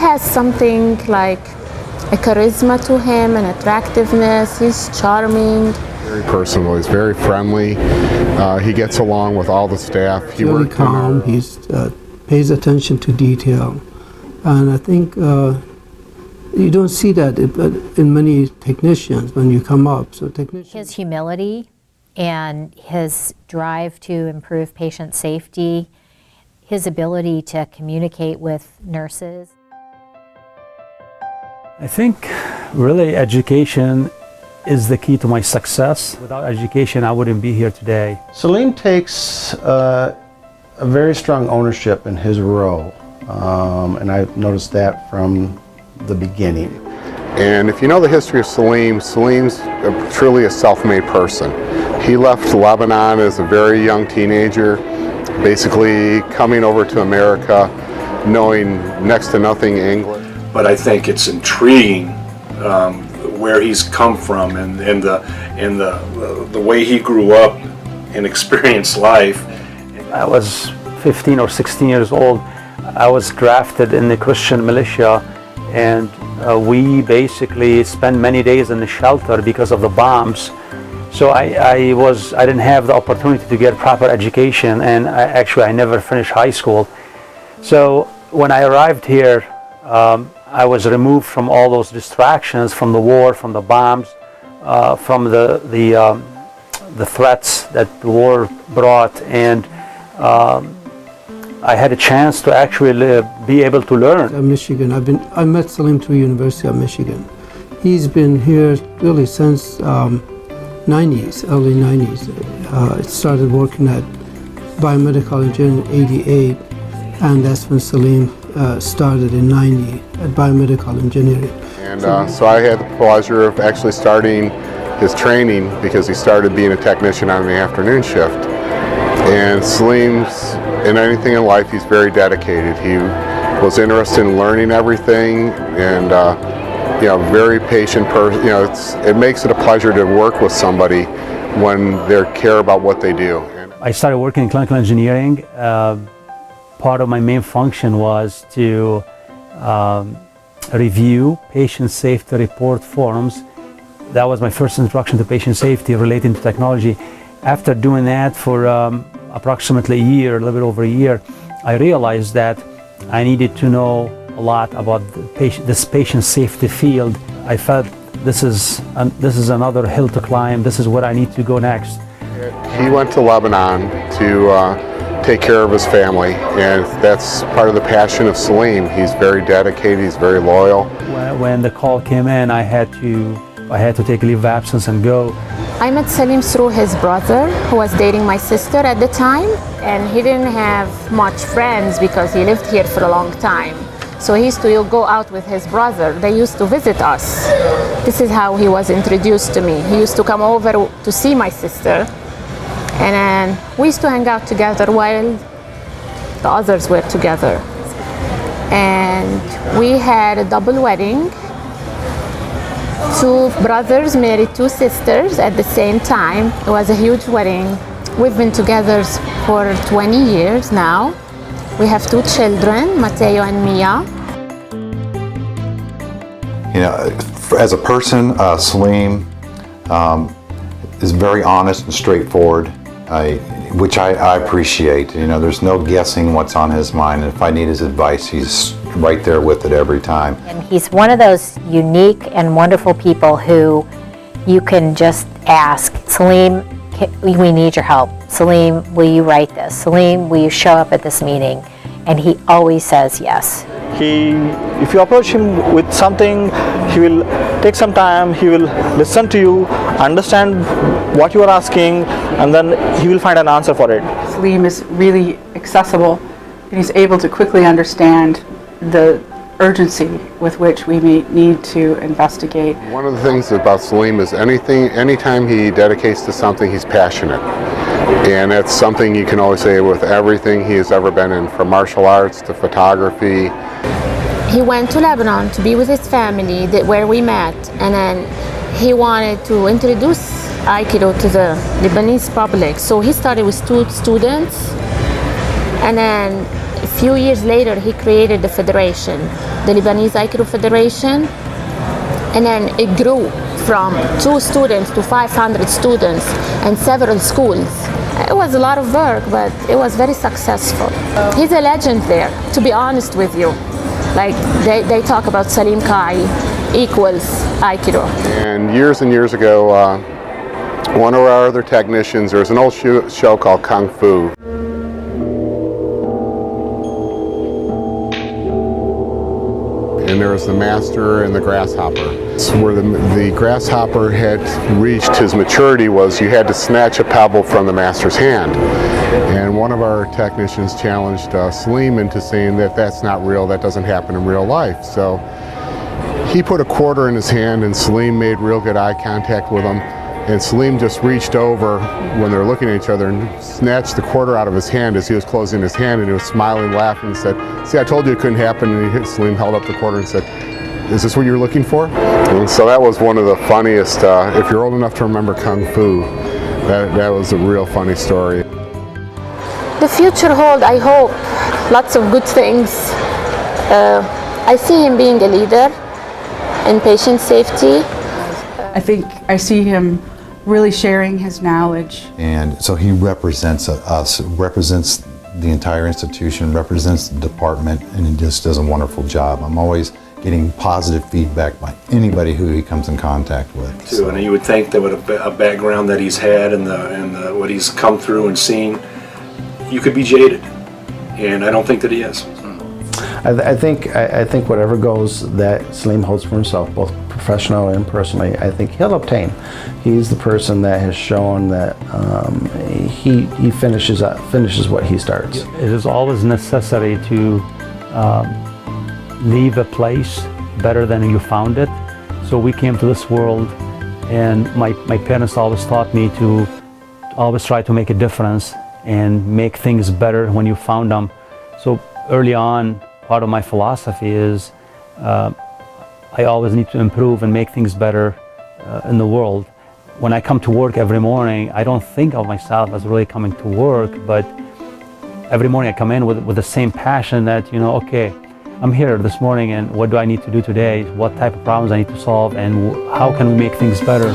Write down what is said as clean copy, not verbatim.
has something like a charisma to him, an attractiveness. He's charming. Very personal. He's very friendly. He gets along with all the staff. He's really calm. He pays attention to detail, and I think you don't see that in many technicians when you come up. So his humility and his drive to improve patient safety, his ability to communicate with nurses. I think really education is the key to my success. Without education, I wouldn't be here today. Salim takes a very strong ownership in his role, and I've noticed that from the beginning. And if you know the history of Salim, Salim's truly a self-made person. He left Lebanon as a very young teenager, basically coming over to America, knowing next to nothing English. But I think it's intriguing where he's come from and the way he grew up and experienced life. I was 15 or 16 years old. I was drafted in the Christian militia, and we basically spent many days in the shelter because of the bombs. So I didn't have the opportunity to get proper education, and I never finished high school. So when I arrived here, I was removed from all those distractions, from the war, from the bombs, from the threats that the war brought, and I had a chance to actually be able to learn. In Michigan, I met Salim through University of Michigan. He's been here really since 90s, early 90s. Started working at biomedical engineering in '88, and that's when Salim started in '90 at biomedical engineering. And so I had the pleasure of actually starting his training because he started being a technician on the afternoon shift. And Salim's, in anything in life, he's very dedicated. He was interested in learning everything, and very patient person. It makes it a pleasure to work with somebody when they care about what they do. I started working in clinical engineering. Part of my main function was to review patient safety report forms. That was my first introduction to patient safety relating to technology. After doing that for approximately a year, a little bit over a year, I realized that I needed to know a lot about this patient safety field. I felt this is another hill to climb. This is where I need to go next. He went to Lebanon to take care of his family, and that's part of the passion of Salim. He's very dedicated. He's very loyal. When the call came in, I had to take a leave of absence and go. I met Salim through his brother, who was dating my sister at the time, and he didn't have much friends because he lived here for a long time. So he used to go out with his brother. They used to visit us. This is how he was introduced to me. He used to come over to see my sister, and then we used to hang out together while the others were together. And we had a double wedding. Two brothers married two sisters at the same time. It was a huge wedding. We've been together for 20 years now. We have two children, Mateo and Mia. As a person, Salim is very honest and straightforward, which I appreciate. There's no guessing what's on his mind. And if I need his advice, he's right there with it every time. And he's one of those unique and wonderful people who you can just ask, Salim, we need your help. Salim, will you write this? Salim, will you show up at this meeting? And he always says yes. If you approach him with something, he will take some time, he will listen to you, understand what you are asking, and then he will find an answer for it. Salim is really accessible, and he's able to quickly understand the urgency with which we may need to investigate. One of the things about Salim is anytime he dedicates to something, he's passionate. And that's something you can always say with everything he has ever been in, from martial arts to photography. He went to Lebanon to be with his family where we met, and then he wanted to introduce Aikido to the Lebanese public. So he started with two students, and then few years later, he created the federation, the Lebanese Aikido Federation, and then it grew from 2 students to 500 students and several schools. It was a lot of work, but it was very successful. He's a legend there, to be honest with you. Like, they talk about Salim Kai equals Aikido. And years ago, one of our other technicians, there was an old show called Kung Fu. And there was the master and the grasshopper. So where the grasshopper had reached his maturity was you had to snatch a pebble from the master's hand. And one of our technicians challenged Salim into saying that that's not real, that doesn't happen in real life. So he put a quarter in his hand and Salim made real good eye contact with him. And Salim just reached over when they were looking at each other and snatched the quarter out of his hand as he was closing his hand, and he was smiling, laughing, and said, "See, I told you it couldn't happen." And Salim held up the quarter and said, "Is this what you were looking for?" And so that was one of the funniest, if you're old enough to remember Kung Fu, that was a real funny story. The future hold, I hope, lots of good things. I see him being a leader in patient safety. I think I see him really sharing his knowledge. And so he represents us, represents the entire institution, represents the department, and he just does a wonderful job. I'm always getting positive feedback by anybody who he comes in contact with. Too, and you would think that with a background that he's had and what he's come through and seen, you could be jaded, and I don't think that he is. I think whatever goes that Salim holds for himself, both professionally and personally, I think he'll obtain. He's the person that has shown that he finishes what he starts. It is always necessary to leave a place better than you found it. So we came to this world, and my parents always taught me to always try to make a difference and make things better when you found them. So early on, part of my philosophy is I always need to improve and make things better in the world. When I come to work every morning, I don't think of myself as really coming to work, but every morning I come in with the same passion that, okay, I'm here this morning and what do I need to do today? What type of problems I need to solve and how can we make things better?